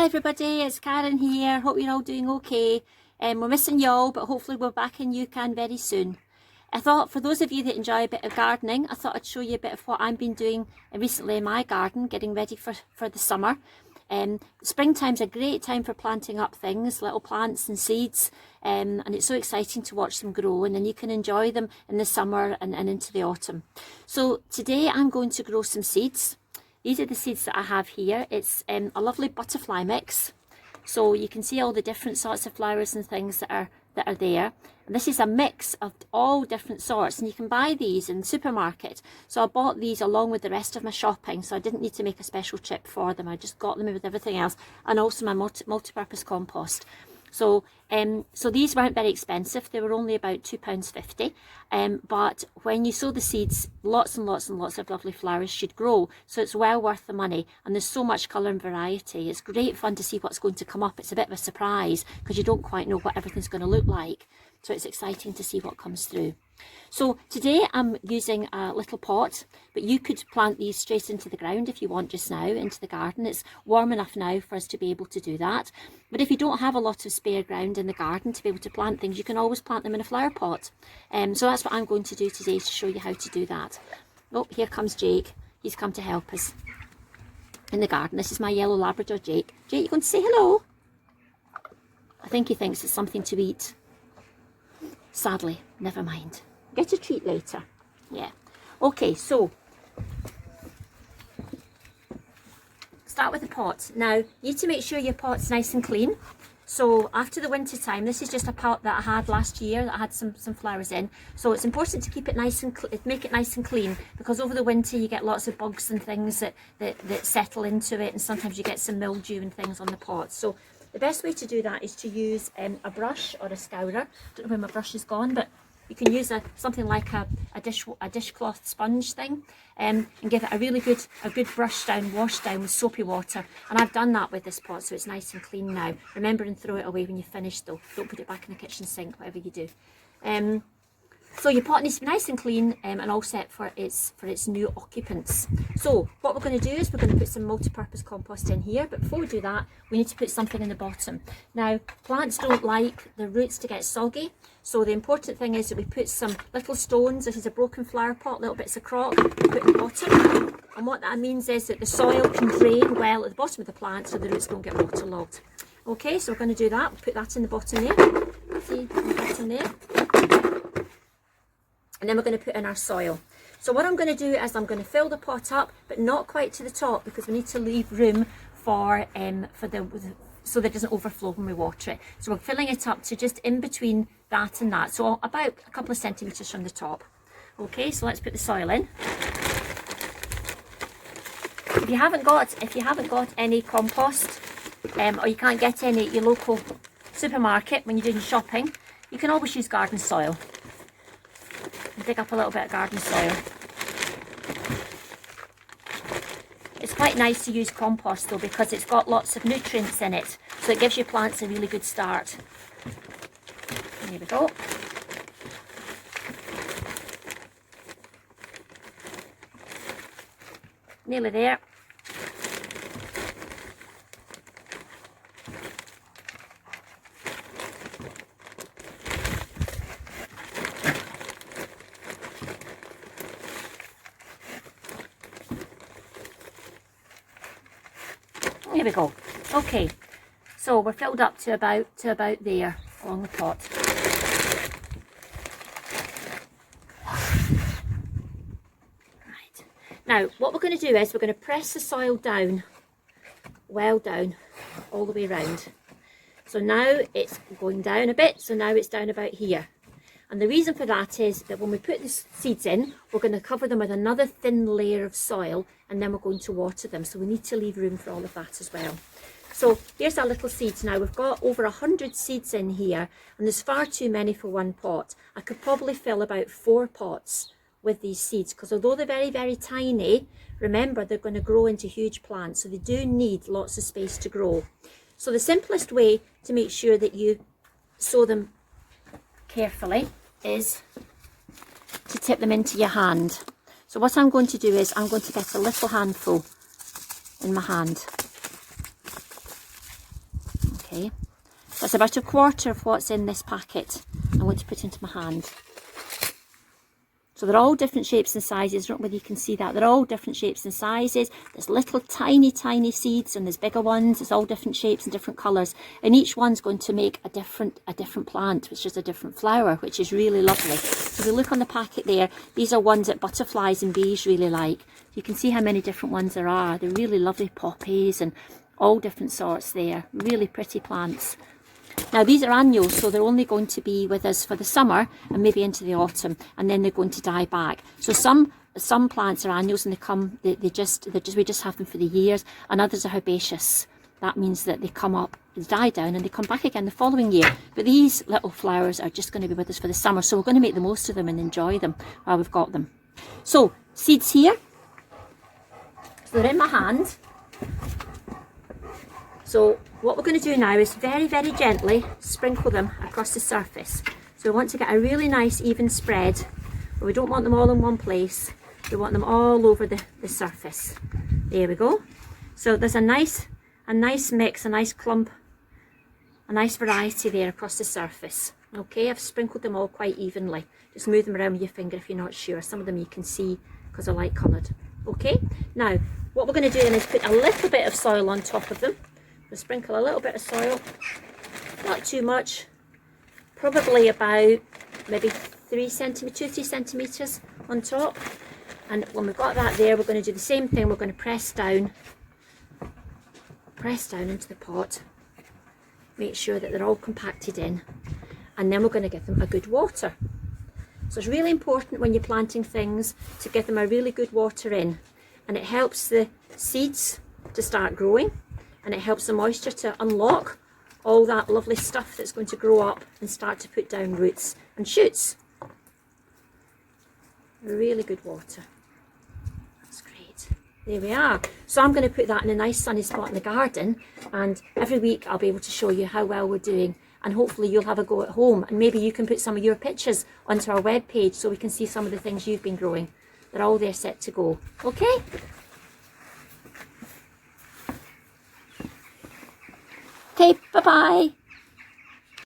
Hi everybody, it's Karen here. Hope you're all doing okay. We're missing y'all, but hopefully we're back in UCAN very soon. I thought for those of you that enjoy a bit of gardening, I thought I'd show you a bit of what I've been doing recently in my garden, getting ready for the summer. Springtime's a great time for planting up things, little plants and seeds, and it's so exciting to watch them grow, and then you can enjoy them in the summer and into the autumn. So today I'm going to grow some seeds. These are the seeds that I have here. It's a lovely butterfly mix. So you can see all the different sorts of flowers and things that are there. And this is a mix of all different sorts, and you can buy these in the supermarket. So I bought these along with the rest of my shopping, so I didn't need to make a special trip for them. I just got them with everything else, and also my multi-purpose compost. So these weren't very expensive. They were only about £2.50. But when you sow the seeds, lots and lots and lots of lovely flowers should grow. So it's well worth the money. And there's so much colour and variety. It's great fun to see what's going to come up. It's a bit of a surprise because you don't quite know what everything's going to look like. So it's exciting to see what comes through. So today I'm using a little pot, but you could plant these straight into the ground if you want just now, into the garden. It's warm enough now for us to be able to do that. But if you don't have a lot of spare ground in the garden to be able to plant things, you can always plant them in a flower pot. So that's what I'm going to do today to show you how to do that. Oh, here comes Jake. He's come to help us in the garden. This is my yellow Labrador, Jake. Jake, you going to say hello? I think he thinks it's something to eat. Sadly, never mind. Get a treat later. Yeah. Okay, so start with the pot. Now, you need to make sure your pot's nice and clean. So after the winter time, this is just a pot that I had last year that I had some flowers in. So it's important to keep it nice and make it nice and clean, because over the winter you get lots of bugs and things that settle into it, and sometimes you get some mildew and things on the pot. So the best way to do that is to use a brush or a scourer. I don't know where my brush is gone, but you can use something like a dishcloth sponge thing, and give it a really good brush down, wash down with soapy water. And I've done that with this pot, so it's nice and clean now. Remember, and throw it away when you finish though. Don't put it back in the kitchen sink, whatever you do. So your pot needs to be nice and clean, and all set for its new occupants. So what we're going to do is we're going to put some multi-purpose compost in here, but before we do that, we need to put something in the bottom. Now, plants don't like the roots to get soggy, so the important thing is that we put some little stones. This is a broken flower pot, little bits of crock, put in the bottom. And what that means is that the soil can drain well at the bottom of the plant, so the roots don't get waterlogged. Okay, so we're going to do that. We'll put that in the bottom there. See, in the bottom there. And then we're going to put in our soil. So what I'm going to do is I'm going to fill the pot up, but not quite to the top, because we need to leave room so that it doesn't overflow when we water it. So we're filling it up to just in between that and that, so about a couple of centimetres from the top. Okay, so let's put the soil in. If you haven't got any compost, or you can't get any at your local supermarket when you're doing shopping, you can always use garden soil. Dig up a little bit of garden soil. It's quite nice to use compost though, because it's got lots of nutrients in it, so it gives your plants a really good start. There we go. Nearly there. Here we go. Okay, so we're filled up to about there along the pot. Right. Now, what we're going to do is we're going to press the soil down, well down, all the way around. So now it's going down a bit, so now it's down about here. And the reason for that is that when we put the seeds in, we're going to cover them with another thin layer of soil, and then we're going to water them. So we need to leave room for all of that as well. So here's our little seeds now. We've got over 100 seeds in here, and there's far too many for one pot. I could probably fill about 4 pots with these seeds, because although they're very, very tiny, remember they're going to grow into huge plants, so they do need lots of space to grow. So the simplest way to make sure that you sow them carefully is to tip them into your hand. So what I'm going to do is I'm going to get a little handful in my hand. Okay, that's about a quarter of what's in this packet I'm going to put into my hand. So they're all different shapes and sizes. I don't know whether you can see that. They're all different shapes and sizes. There's little tiny seeds and there's bigger ones. It's all different shapes and different colours. And each one's going to make a different plant, which is a different flower, which is really lovely. So if you look on the packet there, these are ones that butterflies and bees really like. You can see how many different ones there are. They're really lovely poppies and all different sorts there. Really pretty plants. Now these are annuals, so they're only going to be with us for the summer and maybe into the autumn, and then they're going to die back. So some plants are annuals and we just have them for the years, and others are herbaceous. That means that they come up, they die down, and they come back again the following year. But these little flowers are just going to be with us for the summer, so we're going to make the most of them and enjoy them while we've got them. So seeds here, so they're in my hand. So what we're going to do now is very, very gently sprinkle them across the surface. So we want to get a really nice even spread, but we don't want them all in one place. We want them all over the surface. There we go. So there's a nice mix, a nice clump, a nice variety there across the surface. Okay, I've sprinkled them all quite evenly. Just move them around with your finger if you're not sure. Some of them you can see because they're light coloured. Okay, now what we're going to do then is put a little bit of soil on top of them. We'll sprinkle a little bit of soil, not too much, probably about maybe 2-3 centimetres on top. And when we've got that there, we're going to do the same thing. We're going to press down into the pot, make sure that they're all compacted in, and then we're going to give them a good water. So it's really important when you're planting things to give them a really good water in, and it helps the seeds to start growing. And it helps the moisture to unlock all that lovely stuff that's going to grow up and start to put down roots and shoots. Really good water. That's great. There we are. So I'm going to put that in a nice sunny spot in the garden, and every week I'll be able to show you how well we're doing, and hopefully you'll have a go at home, and maybe you can put some of your pictures onto our webpage so we can see some of the things you've been growing. They're all there set to go. Okay? Okay, bye-bye.